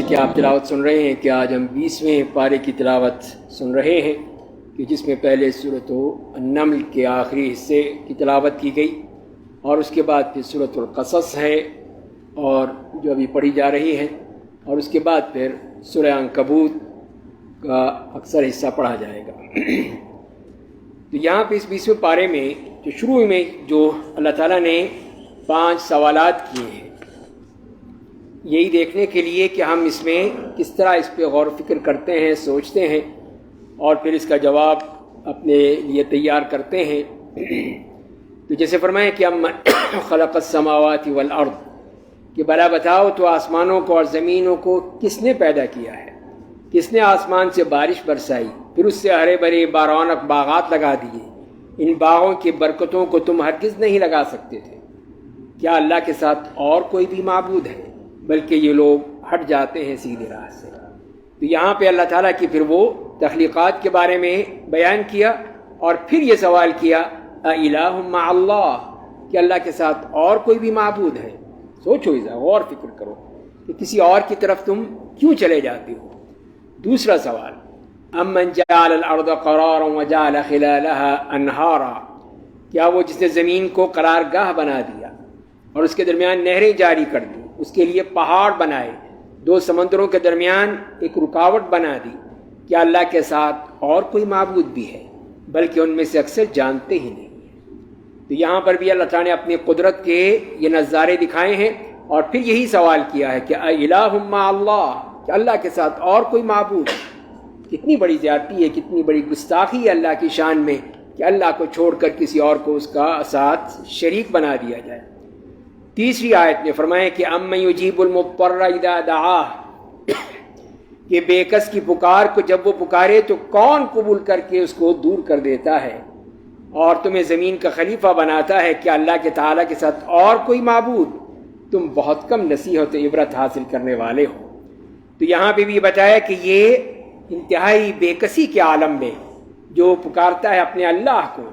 جیسے کہ آپ تلاوت سن رہے ہیں کہ آج ہم 20ویں پارے کی تلاوت سن رہے ہیں کہ جس میں پہلے سورۃ النمل کے آخری حصے کی تلاوت کی گئی اور اس کے بعد پھر سورۃ القصص ہے اور جو ابھی پڑھی جا رہی ہے، اور اس کے بعد پھر سورہ عنکبوت کا اکثر حصہ پڑھا جائے گا۔ تو یہاں پہ اس 20ویں پارے میں جو شروع میں جو اللہ تعالیٰ نے 5 سوالات کیے ہیں، یہی دیکھنے کے لیے کہ ہم اس میں کس طرح اس پہ غور و فکر کرتے ہیں، سوچتے ہیں اور پھر اس کا جواب اپنے لیے تیار کرتے ہیں۔ تو جیسے فرمائیں کہ ہم خلق السماوات والارض، کہ بلا بتاؤ تو آسمانوں کو اور زمینوں کو کس نے پیدا کیا ہے، کس نے آسمان سے بارش برسائی، پھر اس سے ہرے بھرے بارونق باغات لگا دیے، ان باغوں کی برکتوں کو تم ہرگز نہیں لگا سکتے تھے، کیا اللہ کے ساتھ اور کوئی بھی معبود ہے؟ بلکہ یہ لوگ ہٹ جاتے ہیں سیدھے راہ سے۔ تو یہاں پہ اللہ تعالیٰ کی پھر وہ تخلیقات کے بارے میں بیان کیا اور پھر یہ سوال کیا اِلٰہ مع اللہ، کہ اللہ کے ساتھ اور کوئی بھی معبود ہے؟ سوچو، اسا غور فکر کرو کہ کسی اور کی طرف تم کیوں چلے جاتے ہو۔ دوسرا سوال، امن جعل الارض قرارا وجعل خلالها انہارا، کیا وہ جس نے زمین کو قرار گاہ بنا دیا اور اس کے درمیان نہریں جاری کر دی، اس کے لیے پہاڑ بنائے، 2 سمندروں کے درمیان ایک رکاوٹ بنا دی، کیا اللہ کے ساتھ اور کوئی معبود بھی ہے؟ بلکہ ان میں سے اکثر جانتے ہی نہیں ہیں۔ تو یہاں پر بھی اللہ تعالیٰ نے اپنی قدرت کے یہ نظارے دکھائے ہیں اور پھر یہی سوال کیا ہے کہ اِلٰہ مع اللہ، کہ اللہ کے ساتھ اور کوئی معبود؟ کتنی بڑی زیادتی ہے، کتنی بڑی گستاخی ہے اللہ کی شان میں کہ اللہ کو چھوڑ کر کسی اور کو اس کا ساتھ شریک بنا دیا جائے۔ تیسری آیت میں فرمائے کہ امن یجیب المضطر اذا دعاہ، کہ بے کس کی پکار کو جب وہ پکارے تو کون قبول کر کے اس کو دور کر دیتا ہے اور تمہیں زمین کا خلیفہ بناتا ہے، کیا اللہ کے تعالیٰ کے ساتھ اور کوئی معبود؟ تم بہت کم نصیحت و عبرت حاصل کرنے والے ہو۔ تو یہاں پہ بھی بتایا کہ یہ انتہائی بے کسی کے عالم میں جو پکارتا ہے اپنے اللہ کو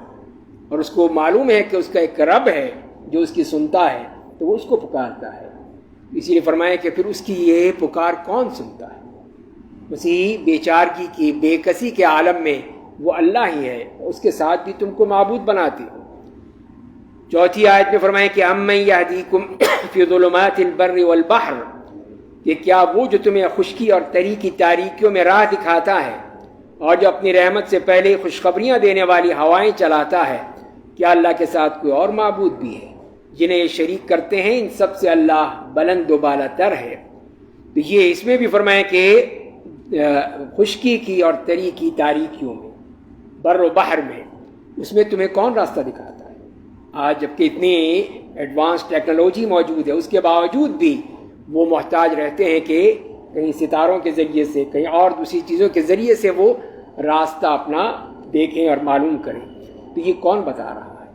اور اس کو معلوم ہے کہ اس کا ایک رب ہے جو اس کی سنتا ہے، تو وہ اس کو پکارتا ہے۔ اسی لیے فرمایا کہ پھر اس کی یہ پکار کون سنتا ہے؟ اسی بیچارگی کی بے کسی کے عالم میں وہ اللہ ہی ہے، اس کے ساتھ بھی تم کو معبود بناتے ہو۔ چوتھی آیت میں فرمایا کہ امن یہدیکم فی ظلمات البر والبحر، کہ کیا وہ جو تمہیں خشکی اور تری کی تاریکیوں میں راہ دکھاتا ہے اور جو اپنی رحمت سے پہلے خوشخبریاں دینے والی ہوائیں چلاتا ہے، کیا اللہ کے ساتھ کوئی اور معبود بھی ہے؟ جنہیں یہ شریک کرتے ہیں ان سب سے اللہ بلند و بالا تر ہے۔ تو یہ اس میں بھی فرمائے کہ خشکی کی اور تری کی تاریکیوں میں، بر و بحر میں، اس میں تمہیں کون راستہ دکھاتا ہے؟ آج جبکہ اتنی ایڈوانس ٹیکنالوجی موجود ہے، اس کے باوجود بھی وہ محتاج رہتے ہیں کہ کہیں ستاروں کے ذریعے سے، کہیں اور دوسری چیزوں کے ذریعے سے وہ راستہ اپنا دیکھیں اور معلوم کریں۔ تو یہ کون بتا رہا ہے؟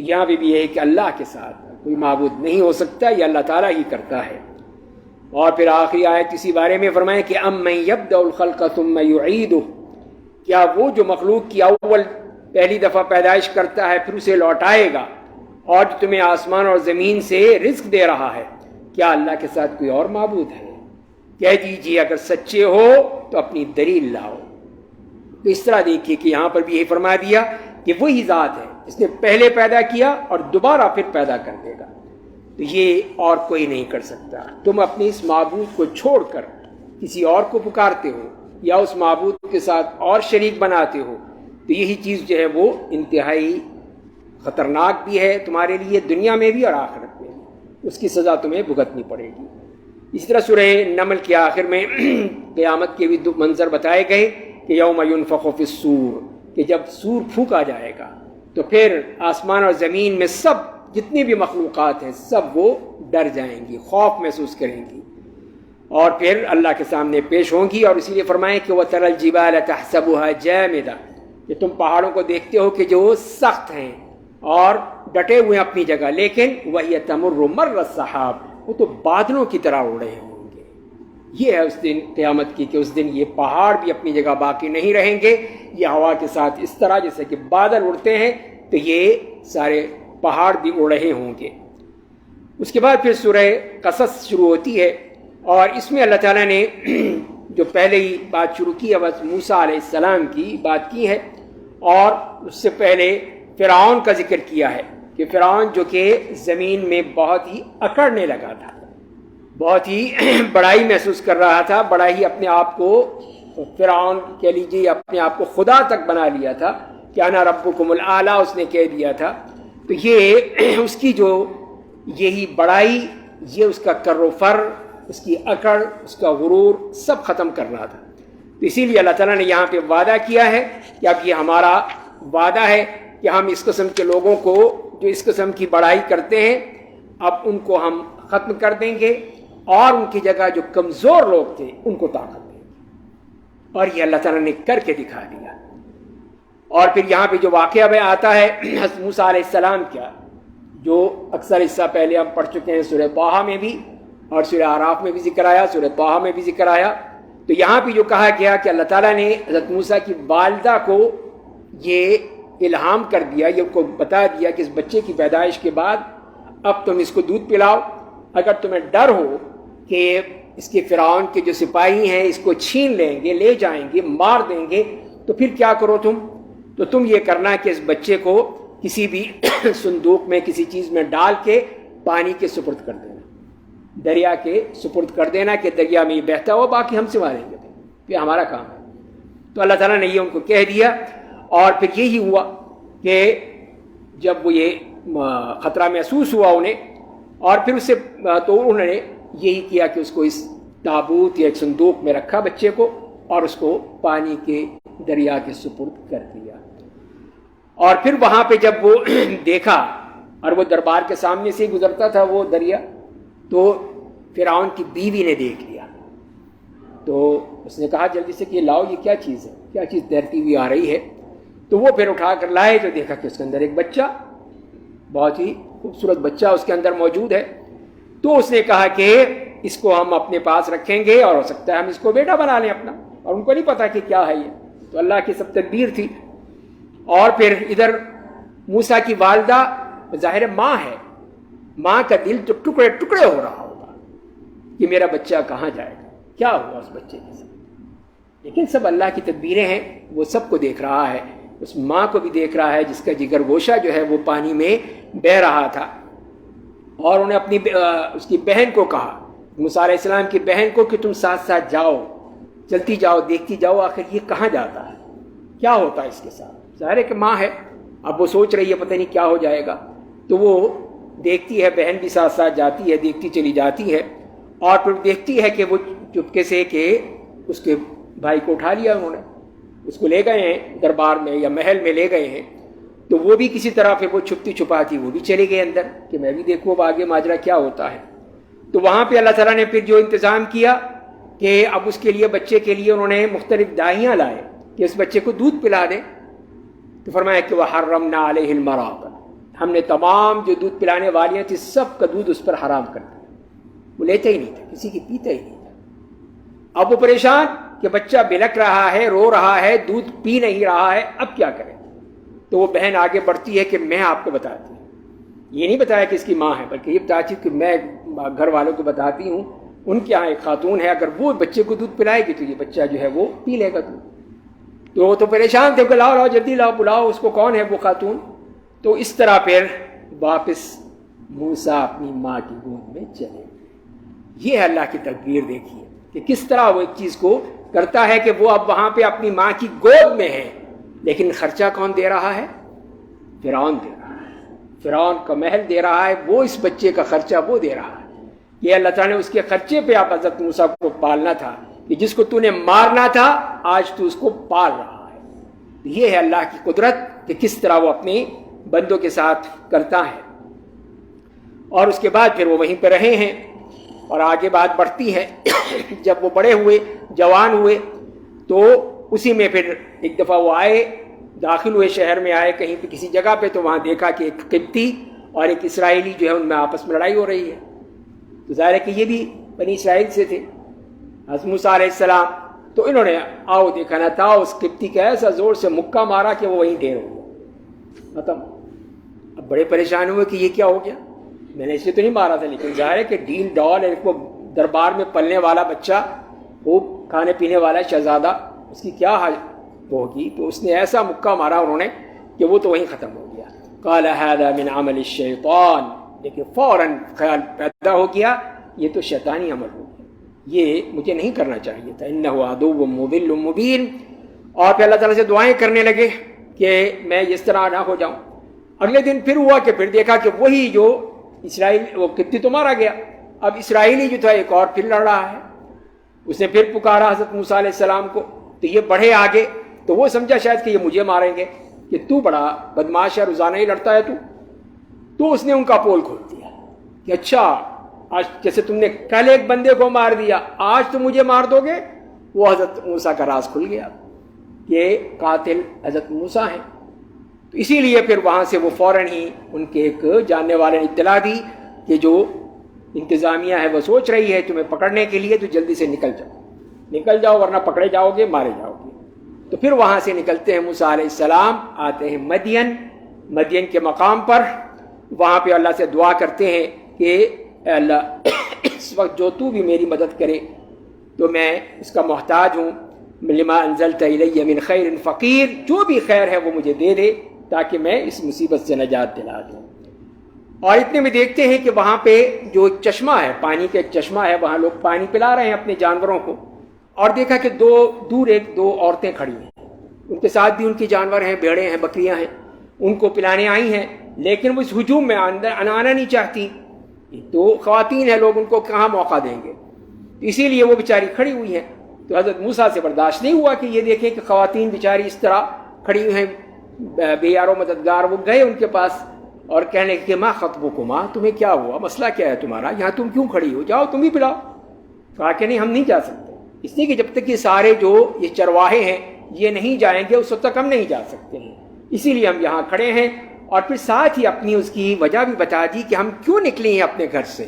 یہاں پہ بھی یہ ہے کہ اللہ کے ساتھ کوئی معبود نہیں ہو سکتا، یہ اللہ تعالیٰ ہی کرتا ہے۔ اور پھر آخری آیت اسی بارے میں فرمائے کہ امن یبدأ الخلق ثم یعیدہ، کیا وہ جو مخلوق کی اول پہلی دفعہ پیدائش کرتا ہے پھر اسے لوٹائے گا، اور جو تمہیں آسمان اور زمین سے رزق دے رہا ہے، کیا اللہ کے ساتھ کوئی اور معبود ہے؟ کہہ دیجیے اگر سچے ہو تو اپنی دلیل لاؤ۔ تو اس طرح دیکھیے کہ یہاں پر بھی یہ فرما دیا کہ وہی ذات ہے جس نے پہلے پیدا کیا اور دوبارہ پھر پیدا کر دے گا، تو یہ اور کوئی نہیں کر سکتا۔ تم اپنے اس معبود کو چھوڑ کر کسی اور کو پکارتے ہو یا اس معبود کے ساتھ اور شریک بناتے ہو، تو یہی چیز جو ہے وہ انتہائی خطرناک بھی ہے تمہارے لیے، دنیا میں بھی اور آخرت میں بھی، اس کی سزا تمہیں بھگتنی پڑے گی۔ اس طرح سورہ نمل کے آخر میں قیامت کے بھی 2 منظر بتائے گئے کہ یوم ینفخ فی الصور، کہ جب سور پھونکا جائے گا تو پھر آسمان اور زمین میں سب جتنی بھی مخلوقات ہیں سب وہ ڈر جائیں گی، خوف محسوس کریں گی اور پھر اللہ کے سامنے پیش ہوں گی۔ اور اسی لیے فرمائیں کہ وَتَرَى الْجِبَالَ تَحْسَبُهَا جَامِدَةً، کہ تم پہاڑوں کو دیکھتے ہو کہ جو سخت ہیں اور ڈٹے ہوئے ہیں اپنی جگہ، لیکن وَهِيَ تَمُرُّ مَرَّ السَّحَابِ، وہ تو بادلوں کی طرح اڑ رہے ہوں گے۔ یہ ہے اس دن قیامت کی کہ اس دن یہ پہاڑ بھی اپنی جگہ باقی نہیں رہیں گے، یہ ہوا کے ساتھ اس طرح جیسے کہ بادل اڑتے ہیں تو یہ سارے پہاڑ بھی اڑ رہے ہوں گے۔ اس کے بعد پھر سورہ قصص شروع ہوتی ہے اور اس میں اللہ تعالیٰ نے جو پہلے ہی بات شروع کی ہے بس موسیٰ علیہ السلام کی بات کی ہے، اور اس سے پہلے فرعون کا ذکر کیا ہے کہ فرعون جو کہ زمین میں بہت ہی اکڑنے لگا تھا، بہت ہی بڑائی محسوس کر رہا تھا، بڑا ہی اپنے آپ کو فرعون کہہ لیجیے اپنے آپ کو خدا تک بنا لیا تھا کہ انا ربکم الاعلیٰ اس نے کہہ دیا تھا. تو یہ اس کی جو یہی بڑائی، یہ اس کا کر و فر، اس کی اکڑ، اس کا غرور سب ختم کر رہا تھا. تو اسی لیے اللہ تعالیٰ نے یہاں پہ وعدہ کیا ہے کہ اب یہ ہمارا وعدہ ہے کہ ہم اس قسم کے لوگوں کو جو اس قسم کی بڑائی کرتے ہیں اب ان کو ہم ختم کر دیں گے، اور ان کی جگہ جو کمزور لوگ تھے ان کو طاقت دیں گے. اور یہ اللہ تعالیٰ نے کر کے دکھا دیا. اور پھر یہاں پہ جو واقعہ میں آتا ہے حضرت موسیٰ علیہ السلام کیا، جو اکثر حصہ پہلے ہم پڑھ چکے ہیں سورہ طٰہٰ میں بھی اور سورہ اعراف میں بھی ذکر آیا، سورہ طٰہٰ میں بھی ذکر آیا. تو یہاں پہ جو کہا گیا کہ اللہ تعالیٰ نے حضرت موسیٰ کی والدہ کو یہ الہام کر دیا، یہ ان کو بتا دیا کہ اس بچے کی پیدائش کے بعد اب تم اس کو دودھ پلاؤ، اگر تمہیں ڈر ہو کہ اس کے فرعون کے جو سپاہی ہیں اس کو چھین لیں گے، لے جائیں گے، مار دیں گے، تو پھر کیا کرو تو تم یہ کرنا کہ اس بچے کو کسی بھی صندوق میں کسی چیز میں ڈال کے پانی کے سپرد کر دینا، دریا کے سپرد کر دینا کہ دریا میں یہ بہتا ہو، باقی ہم سنبھالیں گے، یہ ہمارا کام ہے. تو اللہ تعالیٰ نے یہ ان کو کہہ دیا. اور پھر یہی ہوا کہ جب وہ یہ خطرہ محسوس ہوا انہیں، اور پھر اس سے تو انہوں نے یہی کیا کہ اس کو اس تابوت یا ایک صندوق میں رکھا بچے کو، اور اس کو پانی کے دریا کے سپرد کر دیا. اور پھر وہاں پہ جب وہ دیکھا، اور وہ دربار کے سامنے سے ہی گزرتا تھا وہ دریا، تو فرعون کی بیوی نے دیکھ لیا. تو اس نے کہا جلدی سے کہ لاؤ، یہ کیا چیز ہے، کیا چیز تیرتی ہوئی آ رہی ہے. تو وہ پھر اٹھا کر لائے، جو دیکھا کہ اس کے اندر ایک بچہ، بہت ہی خوبصورت بچہ اس کے اندر موجود ہے. تو اس نے کہا کہ اس کو ہم اپنے پاس رکھیں گے، اور ہو سکتا ہے ہم اس کو بیٹا بنا لیں اپنا. اور ان کو نہیں پتا کہ کیا ہے یہ، تو اللہ کی سب تدبیر تھی. اور پھر ادھر موسیٰ کی والدہ ظاہر ماں ہے، ماں کا دل تو ٹکڑے ٹکڑے ہو رہا ہوگا کہ میرا بچہ کہاں جائے گا، کیا ہوا اس بچے کے ساتھ. لیکن سب اللہ کی تدبیریں ہیں، وہ سب کو دیکھ رہا ہے، اس ماں کو بھی دیکھ رہا ہے جس کا جگر گوشہ جو ہے وہ پانی میں بہہ رہا تھا. اور انہیں اپنی اس کی بہن کو کہا، موسیٰ علیہ السلام کی بہن کو، کہ تم ساتھ ساتھ جاؤ، چلتی جاؤ، دیکھتی جاؤ آخر یہ کہاں جاتا ہے، کیا ہوتا ہے اس کے ساتھ. ظاہر ہے کہ ماں ہے، اب وہ سوچ رہی ہے پتہ نہیں کیا ہو جائے گا. تو وہ دیکھتی ہے، بہن بھی ساتھ ساتھ جاتی ہے، دیکھتی چلی جاتی ہے. اور پھر دیکھتی ہے کہ وہ چپکے سے کہ اس کے بھائی کو اٹھا لیا انہوں نے، اس کو لے گئے ہیں دربار میں یا محل میں لے گئے ہیں. تو وہ بھی کسی طرح پھر وہ چھپتی چھپاتی وہ بھی چلے گئے اندر کہ میں بھی دیکھوں اب آگے ماجرا کیا ہوتا ہے. تو وہاں پہ اللہ تعالیٰ نے پھر جو انتظام کیا کہ اب اس کے لیے بچے کے لیے انہوں نے مختلف داہیاں لائے کہ اس بچے کو دودھ پلا دیں. تو فرمایا کہ وَحَرَّمْنَا عَلَيْهِ الْمَرَاضَ، ہم نے تمام جو دودھ پلانے والیاں تھیں سب کا دودھ اس پر حرام کر دیا. وہ لیتا ہی نہیں تھا، کسی کی پیتا ہی نہیں تھا. اب وہ پریشان کہ بچہ بلک رہا ہے، رو رہا ہے، دودھ پی نہیں رہا ہے، اب کیا کریں. تو وہ بہن آگے بڑھتی ہے کہ میں آپ کو بتاتی ہوں. یہ نہیں بتایا کہ اس کی ماں ہے، بلکہ یہ بتاتی کہ میں گھر والوں کو بتاتی ہوں، ان کے یہاں ایک خاتون ہے، اگر وہ بچے کو دودھ پلائے گی تو یہ بچہ جو ہے وہ پی لے گا دودھ. تو وہ تو پریشان تھے کہ لاؤ لاؤ جلدی لاؤ، بلاؤ اس کو، کون ہے وہ خاتون. تو اس طرح پھر واپس موسیٰ اپنی ماں کی گود میں چلے. یہ ہے اللہ کی تدبیر. دیکھیے کہ کس طرح وہ ایک چیز کو کرتا ہے کہ وہ اب وہاں پہ اپنی ماں کی گود میں ہے، لیکن خرچہ کون دے رہا ہے؟ فرعون دے رہا ہے. فرعون کا محل دے رہا ہے، وہ اس بچے کا خرچہ وہ دے رہا ہے. یہ اللہ تعالیٰ نے اس کے خرچے پہ آپ حضرت موسیٰ کو پالنا تھا کہ جس کو تو نے مارنا تھا آج تو اس کو پال رہا ہے. یہ ہے اللہ کی قدرت کہ کس طرح وہ اپنے بندوں کے ساتھ کرتا ہے. اور اس کے بعد پھر وہ وہیں پہ رہے ہیں اور آگے بات بڑھتی ہے. جب وہ بڑے ہوئے، جوان ہوئے، تو اسی میں پھر ایک دفعہ وہ آئے، داخل ہوئے، شہر میں آئے کہیں پہ کسی جگہ پہ، تو وہاں دیکھا کہ ایک قبطی اور ایک اسرائیلی جو ہے ان میں آپس میں لڑائی ہو رہی ہے. تو ظاہر ہے کہ یہ بھی بنی اسرائیل سے تھے، حضرت موسیٰ علیہ السلام. تو انہوں نے آؤ دیکھا نہ تھا، اس قبطی کا ایسا زور سے مکہ مارا کہ وہ وہیں ڈھیر ہو گیا، ختم. اب بڑے پریشان ہوئے کہ یہ کیا ہو گیا، میں نے اسے تو نہیں مارا تھا، لیکن ظاہر ہے کہ ڈیل ڈال ایک وہ دربار میں پلنے والا بچہ، خوب کھانے پینے والا شہزادہ، اس کی کیا حالت ہوگی؟ تو اس نے ایسا مکہ مارا انہوں نے کہ وہ تو وہیں ختم ہو گیا. قال هذا من عمل الشیطان، لیکن فوراً خیال پیدا ہو گیا یہ تو شیطانی عمل ہو گیا، یہ مجھے نہیں کرنا چاہیے تھا. انہ عدو مضل مبین. اور پھر اللہ تعالیٰ سے دعائیں کرنے لگے کہ میں اس طرح نہ ہو جاؤں. اگلے دن پھر ہوا کہ پھر دیکھا کہ وہی جو اسرائیل، وہ قبطی تو مارا گیا، اب اسرائیلی جو تھا ایک اور پھر لڑ رہا ہے. اس نے پھر پکارا حضرت موسیٰ علیہ السلام کو، تو یہ بڑھے آگے. تو وہ سمجھا شاید کہ یہ مجھے ماریں گے، کہ تو بڑا بدماش ہے، روزانہ ہی لڑتا ہے تو اس نے ان کا پول کھول دیا کہ اچھا آج جیسے تم نے کل ایک بندے کو مار دیا، آج تم مجھے مار دو گے. وہ حضرت موسیٰ کا راز کھل گیا کہ قاتل حضرت موسیٰ ہیں. تو اسی لیے پھر وہاں سے وہ فوراً ہی ان کے ایک جاننے والے نے اطلاع دی کہ جو انتظامیہ ہے وہ سوچ رہی ہے تمہیں پکڑنے کے لیے، تو جلدی سے نکل جاؤ ورنہ پکڑے جاؤ گے، مارے جاؤ گے. تو پھر وہاں سے نکلتے ہیں موسیٰ علیہ السلام، آتے ہیں مدین کے مقام پر. وہاں پہ اللہ سے دعا کرتے ہیں کہ اے اللہ اس وقت جو تو بھی میری مدد کرے تو میں اس کا محتاج ہوں. لما انزلت الی من خیر فقیر، جو بھی خیر ہے وہ مجھے دے دے تاکہ میں اس مصیبت سے نجات دلا دوں. اور اتنے میں دیکھتے ہیں کہ وہاں پہ جو ایک چشمہ ہے، پانی کا ایک چشمہ ہے، وہاں لوگ پانی پلا رہے ہیں اپنے جانوروں کو. اور دیکھا کہ دور دو عورتیں کھڑی ہیں، ان کے ساتھ بھی ان کے جانور ہیں، بھیڑیں ہیں، بکریاں ہیں، ان کو پلانے آئی ہیں. لیکن وہ اس ہجوم میں آنا نہیں چاہتی، تو خواتین ہیں، لوگ ان کو کہاں موقع دیں گے، اسی لیے وہ بیچاری کھڑی ہوئی ہیں. تو حضرت موسیٰ سے برداشت نہیں ہوا کہ یہ دیکھیں کہ خواتین بیچاری اس طرح کھڑی ہوئی ہیں بے یار و مددگار. وہ گئے ان کے پاس اور کہنے کہ ما خطبکما، تمہیں کیا ہوا، مسئلہ کیا ہے تمہارا، یہاں تم کیوں کھڑی ہو، جاؤ تم ہی پلاؤ. کہا کہ نہیں ہم نہیں جا سکتے، اس لیے کہ جب تک یہ سارے جو یہ چرواہے ہیں یہ نہیں جائیں گے اس وقت تک ہم نہیں جا سکتے ہیں، اسی لیے ہم یہاں کھڑے ہیں. اور پھر ساتھ ہی اپنی اس کی وجہ بھی بتا دی کہ ہم کیوں نکلی ہیں اپنے گھر سے.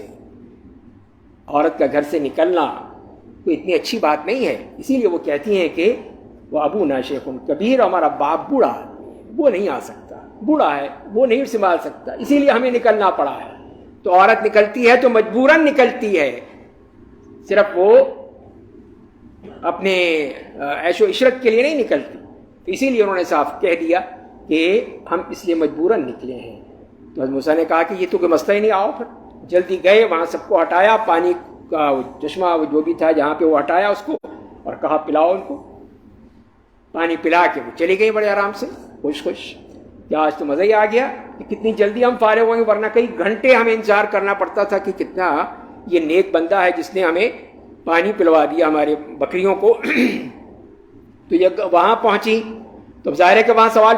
عورت کا گھر سے نکلنا کوئی اتنی اچھی بات نہیں ہے، اسی لیے وہ کہتی ہیں کہ وہ ابونا شیخ کبیر، ہمارا باپ بوڑھا آدمی ہے، وہ نہیں آ سکتا، بوڑھا ہے، وہ نہیں سنبھال سکتا، اسی لیے ہمیں نکلنا پڑا ہے. تو عورت نکلتی ہے تو مجبوراً نکلتی ہے، صرف وہ اپنے عیش و عشرت کے لیے نہیں نکلتی. اسی لیے انہوں نے صاف کہہ دیا کہ ہم اس لیے مجبوراً نکلے ہیں. تو حضرت موسیٰ نے کہا کہ یہ تو کوئی مسئلہ ہی نہیں، آؤ. پھر جلدی گئے، وہاں سب کو ہٹایا، پانی کا چشمہ جو بھی تھا جہاں پہ وہ ہٹایا اس کو، اور کہا پلاؤ ان کو. پانی پلا کے وہ چلی گئی بڑے آرام سے، خوش کہ آج تو مزہ ہی آ گیا کہ کتنی جلدی ہم فارغ ہوئے، ورنہ کئی گھنٹے ہمیں انتظار کرنا پڑتا تھا کہ کتنا یہ نیک بندہ ہے جس نے ہمیں پانی پلوا دیا ہمارے بکریوں کو. تو یہ وہاں پہنچی تو ظاہر ہے کہ وہاں سوال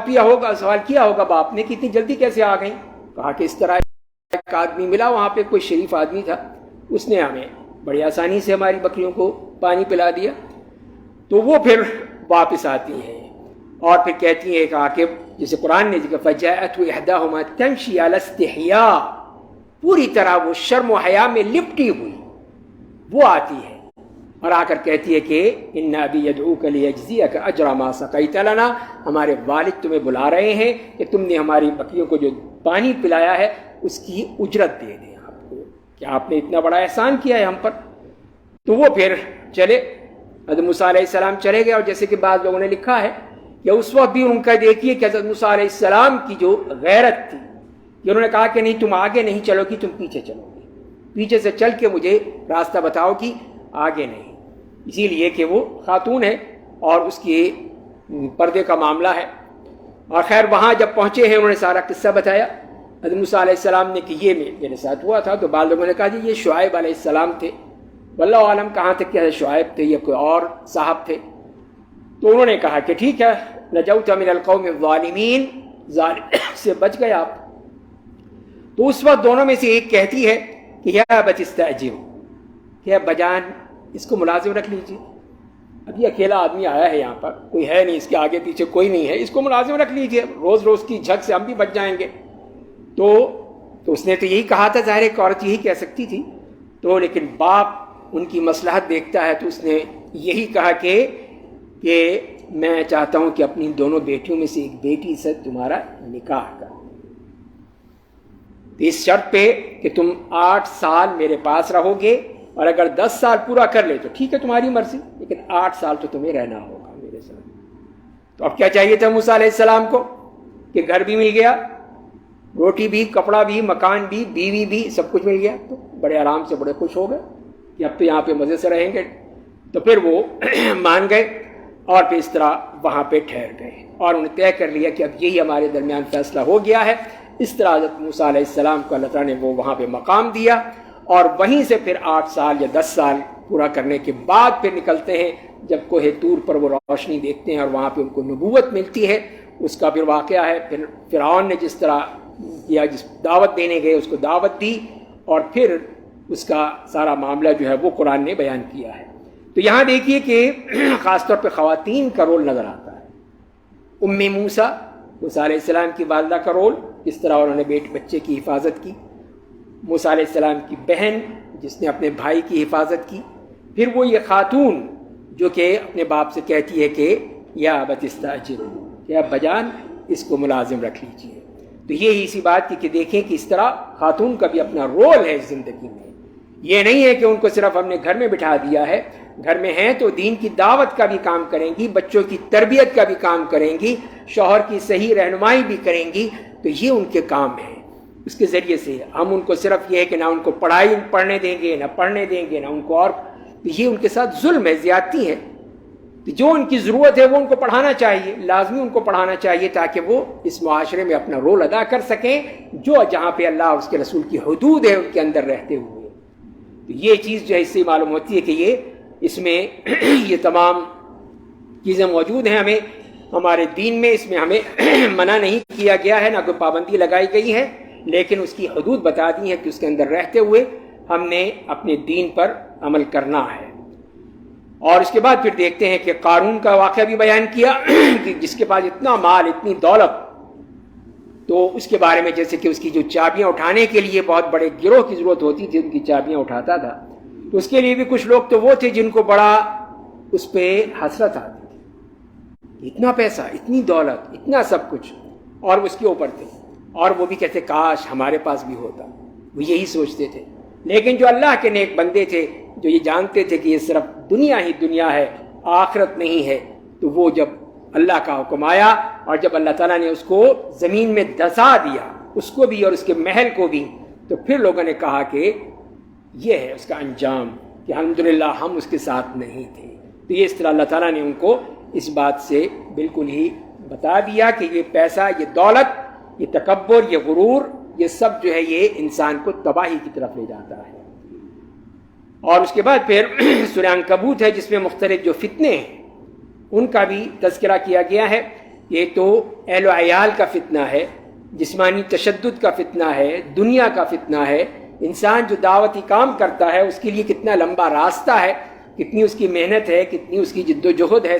کیا ہوگا باپ نے کہ اتنی جلدی کیسے آ گئیں. کہا کہ اس طرح ایک آدمی ملا، وہاں پہ کوئی شریف آدمی تھا، اس نے ہمیں بڑی آسانی سے ہماری بکریوں کو پانی پلا دیا. تو وہ پھر واپس آتی ہیں اور پھر کہتی ہیں کہ جیسے قرآن نے ذکر فَجَاءَتْهُ إِحْدَاهُمَا تَمْشِي عَلَى اسْتِحْيَاءٍ، پوری طرح وہ شرم و حیا میں لپٹی ہوئی وہ آتی ہے اور آ کر کہتی ہے کہ اِنَّ أَبِي يَدْعُوكَ لِيَجْزِيَكَ أَجْرَ مَا سَقَيْتَ لَنَا، ہمارے والد تمہیں بلا رہے ہیں کہ تم نے ہماری بکریوں کو جو پانی پلایا ہے اس کی اجرت دے دیں آپ کو، کہ آپ نے اتنا بڑا احسان کیا ہے ہم پر. تو وہ پھر چلے، حضرت موسیٰ علیہ السلام چلے گئے. اور جیسے کہ بعض لوگوں نے لکھا ہے کہ اس وقت بھی ان کا دیکھیے کہ حضرت موسیٰ علیہ السلام کی جو غیرت تھی کہ انہوں نے کہا کہ نہیں تم آگے نہیں چلو گی، تم پیچھے چلو گی، پیچھے سے چل کے مجھے راستہ بتاؤ گی، آگے نہیں. اسی لیے کہ وہ خاتون ہے اور اس کی پردے کا معاملہ ہے. اور خیر وہاں جب پہنچے ہیں انہوں نے سارا قصہ بتایا حضرت موسیٰ علیہ السلام نے کہ یہ میرے ساتھ ہوا تھا. تو بعض لوگوں نے کہا جی یہ شعیب علیہ السلام تھے، واللہ عالم کہاں تک کہ شعیب تھے یا کوئی اور صاحب تھے. تو انہوں نے کہا کہ ٹھیک ہے، نجوت من القوم الظالمین، ظالم سے بچ گئے آپ. تو اس وقت دونوں میں سے ایک کہتی ہے کہ یا ابت استاجر، کہ ابا جان اس کو ملازم رکھ لیجیے، اب یہ اکیلا آدمی آیا ہے یہاں پر، کوئی ہے نہیں، اس کے آگے پیچھے کوئی نہیں ہے، اس کو ملازم رکھ لیجیے، روز روز کی جھگ سے ہم بھی بچ جائیں گے. تو اس نے تو یہی کہا تھا، ظاہر ایک عورت یہی کہہ سکتی تھی. تو لیکن باپ ان کی مصلحت دیکھتا ہے تو اس نے یہی کہا کہ میں چاہتا ہوں کہ اپنی دونوں بیٹیوں میں سے ایک بیٹی سے تمہارا نکاح کر، اس شرط پہ کہ تم 8 سال میرے پاس رہو گے، اور اگر 10 سال پورا کر لے تو ٹھیک ہے تمہاری مرضی، لیکن 8 سال تو تمہیں رہنا ہوگا میرے ساتھ۔ تو اب کیا چاہیے تھا موسیٰ علیہ السلام کو کہ گھر بھی مل گیا، روٹی بھی، کپڑا بھی، مکان بھی، بیوی بھی، سب کچھ مل گیا، تو بڑے آرام سے بڑے خوش ہو گئے کہ اب تو یہاں پہ مزے سے رہیں گے۔ تو پھر وہ مان گئے اور پھر اس طرح وہاں پہ ٹھہر گئے اور انہوں نے طے کر لیا کہ اب یہی ہمارے درمیان فیصلہ ہو گیا ہے۔ اس طرح حضرت موسیٰ علیہ السلام کو اللہ تعالیٰ نے وہ وہاں پہ مقام دیا، اور وہیں سے پھر 8 سال یا 10 سال پورا کرنے کے بعد پھر نکلتے ہیں، جب کوہ طور پر وہ روشنی دیکھتے ہیں اور وہاں پہ ان کو نبوت ملتی ہے۔ اس کا پھر واقعہ ہے، پھر فرعون نے جس طرح کیا، جس دعوت دینے گئے اس کو دعوت دی، اور پھر اس کا سارا معاملہ جو ہے وہ قرآن نے بیان کیا ہے۔ تو یہاں دیکھیے کہ خاص طور پہ خواتین کا رول نظر آتا ہے۔ موسیٰ علیہ السلام کی والدہ کا رول، اس طرح انہوں نے بچے کی حفاظت کی۔ موسیٰ علیہ السلام کی بہن جس نے اپنے بھائی کی حفاظت کی۔ پھر وہ یہ خاتون جو کہ اپنے باپ سے کہتی ہے کہ یا ابت استاجر، کہ اب بجان اس کو ملازم رکھ لیجیے۔ تو یہ اسی بات کی کہ دیکھیں کہ اس طرح خاتون کا بھی اپنا رول ہے زندگی میں۔ یہ نہیں ہے کہ ان کو صرف ہم نے گھر میں بٹھا دیا ہے، گھر میں ہیں تو دین کی دعوت کا بھی کام کریں گی، بچوں کی تربیت کا بھی کام کریں گی، شوہر کی صحیح رہنمائی بھی کریں گی۔ تو یہ ان کے کام ہیں۔ اس کے ذریعے سے ہم ان کو صرف یہ ہے کہ نہ ان کو پڑھنے دیں گے، نہ پڑھنے دیں گے، نہ ان کو، اور یہ ان کے ساتھ ظلم ہے، زیادتی ہے۔ جو ان کی ضرورت ہے وہ ان کو پڑھانا چاہیے، لازمی ان کو پڑھانا چاہیے، تاکہ وہ اس معاشرے میں اپنا رول ادا کر سکیں، جو جہاں پہ اللہ اور اس کے رسول کی حدود ہے ان کے اندر رہتے ہوئے۔ تو یہ چیز جو ہے اس سے معلوم ہوتی ہے کہ یہ اس میں یہ تمام چیزیں موجود ہیں۔ ہمیں ہمارے دین میں اس میں ہمیں منع نہیں کیا گیا ہے، نہ کوئی پابندی لگائی گئی ہے، لیکن اس کی حدود بتا دی ہے کہ اس کے اندر رہتے ہوئے ہم نے اپنے دین پر عمل کرنا ہے۔ اور اس کے بعد پھر دیکھتے ہیں کہ قارون کا واقعہ بھی بیان کیا کہ جس کے پاس اتنا مال، اتنی دولت، تو اس کے بارے میں جیسے کہ اس کی جو چابیاں اٹھانے کے لیے بہت بڑے گروہ کی ضرورت ہوتی تھی، ان کی چابیاں اٹھاتا تھا، تو اس کے لیے بھی کچھ لوگ تو وہ تھے جن کو بڑا اس پہ حسرت آتی تھی، اتنا پیسہ، اتنی دولت، اتنا سب کچھ، اور اس کے اوپر تھے، اور وہ بھی کہتے کاش ہمارے پاس بھی ہوتا، وہ یہی سوچتے تھے۔ لیکن جو اللہ کے نیک بندے تھے، جو یہ جانتے تھے کہ یہ صرف دنیا ہی دنیا ہے، آخرت نہیں ہے، تو وہ جب اللہ کا حکم آیا اور جب اللہ تعالیٰ نے اس کو زمین میں دھسا دیا، اس کو بھی اور اس کے محل کو بھی، تو پھر لوگوں نے کہا کہ یہ ہے اس کا انجام، کہ الحمدللہ ہم اس کے ساتھ نہیں تھے۔ تو یہ اس طرح اللہ تعالیٰ نے ان کو اس بات سے بالکل ہی بتا دیا کہ یہ پیسہ، یہ دولت، یہ تکبر، یہ غرور، یہ سب جو ہے یہ انسان کو تباہی کی طرف لے جاتا ہے۔ اور اس کے بعد پھر سورہ عنکبوت ہے جس میں مختلف جو فتنے ہیں ان کا بھی تذکرہ کیا گیا ہے۔ یہ تو اہل و عیال کا فتنہ ہے، جسمانی تشدد کا فتنہ ہے، دنیا کا فتنہ ہے، انسان جو دعوتی کام کرتا ہے اس کے لیے کتنا لمبا راستہ ہے، کتنی اس کی محنت ہے، کتنی اس کی جد و جہد ہے،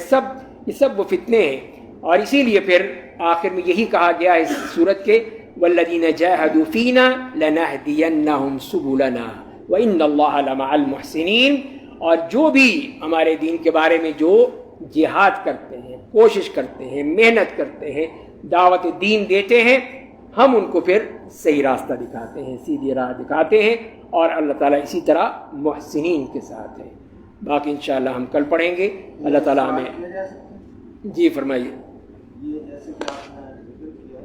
یہ سب وہ فتنے ہیں۔ اور اسی لیے پھر آخر میں یہی کہا گیا ہے اس سورت کے وَالَّذِينَ جَاهَدُوا فِينَا لَنَهْدِيَنَّهُمْ سُبُلَنَا وَإِنَّ اللَّهَ لَمَعَ الْمُحْسِنِينَ۔ اور جو بھی ہمارے دین کے بارے میں جو جہاد کرتے ہیں، کوشش کرتے ہیں، محنت کرتے ہیں، دعوت دین دیتے ہیں، ہم ان کو پھر صحیح راستہ دکھاتے ہیں، سیدھی راہ دکھاتے ہیں، اور اللہ تعالیٰ اسی طرح محسنین کے ساتھ ہے۔ باقی انشاءاللہ ہم کل پڑھیں گے۔ اللہ تعالیٰ ہمیں جی فرمائیے۔ یہ جیسے کہ آپ نے ذکر کیا،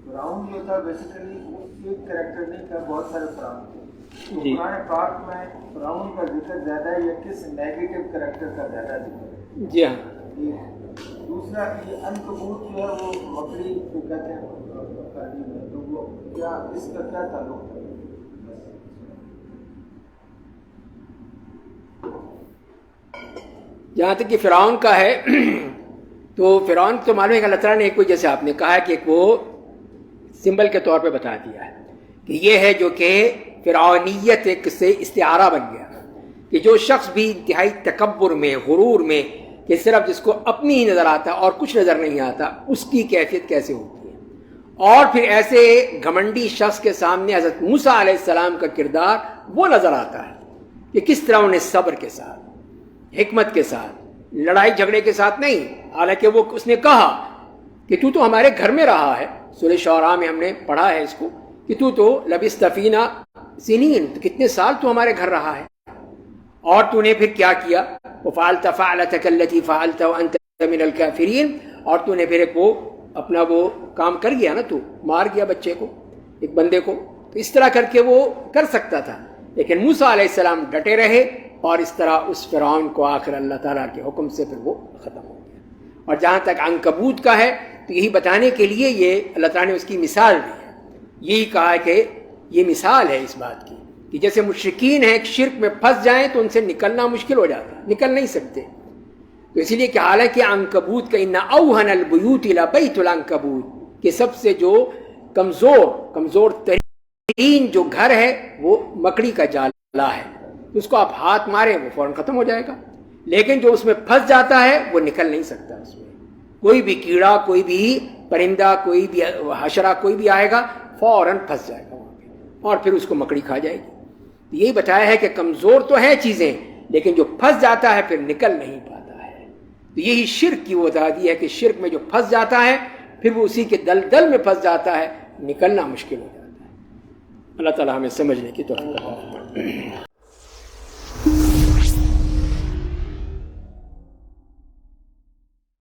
فراؤن جو تھا بیسیکلی ایک کریکٹر نہیں تھا، بہت سارے فراؤن تھے۔ جی قرآن پاک میں فراؤن کا ذکر زیادہ ہے یا کس نیگیٹو کریکٹر کا زیادہ ذکر ہے؟ جی ہاں۔ دوسرا یہ عنکبوت جو ہے وہ مکڑی جو کہتے ہیں عربی میں، تو وہ کیا اس کا کیا تعلق ہے؟ جہاں تک کہ فرعون کا ہے تو فرعون تو معلوم ہے کہ اللہ تعالیٰ نے ایک کوئی، جیسے آپ نے کہا کہ ایک وہ سمبل کے طور پہ بتا دیا ہے کہ یہ ہے جو کہ فرعونیت ایک سے استعارہ بن گیا، کہ جو شخص بھی انتہائی تکبر میں، غرور میں، کہ صرف جس کو اپنی ہی نظر آتا اور کچھ نظر نہیں آتا، اس کی کیفیت کیسے ہوتی ہے۔ اور پھر ایسے گھمنڈی شخص کے سامنے حضرت موسیٰ علیہ السلام کا کردار وہ نظر آتا ہے کہ کس طرح انہیں صبر کے ساتھ، حکمت کے ساتھ، لڑائی جھگڑے کے ساتھ نہیں، حالانکہ وہ اس نے کہا کہ تو ہمارے گھر میں رہا ہے، سورہ شعراء میں ہم نے پڑھا ہے اس کو، کہ تو لبثت فینا سنین، تو کتنے سال تو ہمارے گھر رہا ہے، اور تو نے پھر کیا کیا، وفعلت فعلتك التي فعلت وانت من الكافرين، اور تو نے پھر ایک وہ اپنا وہ کام کر گیا نا، تو مار گیا بچے کو، ایک بندے کو. تو اس طرح کر کے وہ کر سکتا تھا، لیکن موسیٰ علیہ السلام ڈٹے رہے، اور اس طرح اس فرعون کو آخر اللہ تعالیٰ کے حکم سے پھر وہ ختم ہو گیا. اور جہاں تک عنکبوت کا ہے تو یہی بتانے کے لیے یہ اللہ تعالیٰ نے اس کی مثال دی ہے. یہی کہا ہے کہ یہ مثال ہے اس بات کی کہ جیسے مشرکین ہیں شرک میں پھنس جائیں تو ان سے نکلنا مشکل ہو جاتا ہے، نکل نہیں سکتے. تو اسی لیے کہ حالانکہ عنکبوت کا ان اوہن البیوت لبیت العنکبوت، کہ سب سے جو کمزور ترین جو گھر ہے وہ مکڑی کا جالا ہے، اس کو آپ ہاتھ ماریں وہ فوراً ختم ہو جائے گا، لیکن جو اس میں پھنس جاتا ہے وہ نکل نہیں سکتا. اس میں کوئی بھی کیڑا، کوئی بھی پرندہ، کوئی بھی حشرہ کوئی بھی آئے گا فوراً پھنس جائے گا وہاں پہ، اور پھر اس کو مکڑی کھا جائے گی. یہی بتایا ہے کہ کمزور تو ہیں چیزیں، لیکن جو پھنس جاتا ہے پھر نکل نہیں پاتا ہے. تو یہی شرک کی وجہ ہے کہ شرک میں جو پھنس جاتا ہے پھر وہ اسی کے دلدل میں پھنس جاتا ہے، نکلنا مشکل ہو جاتا ہے. اللہ تعالیٰ ہمیں سمجھنے کی توفیق عطا فرمائے.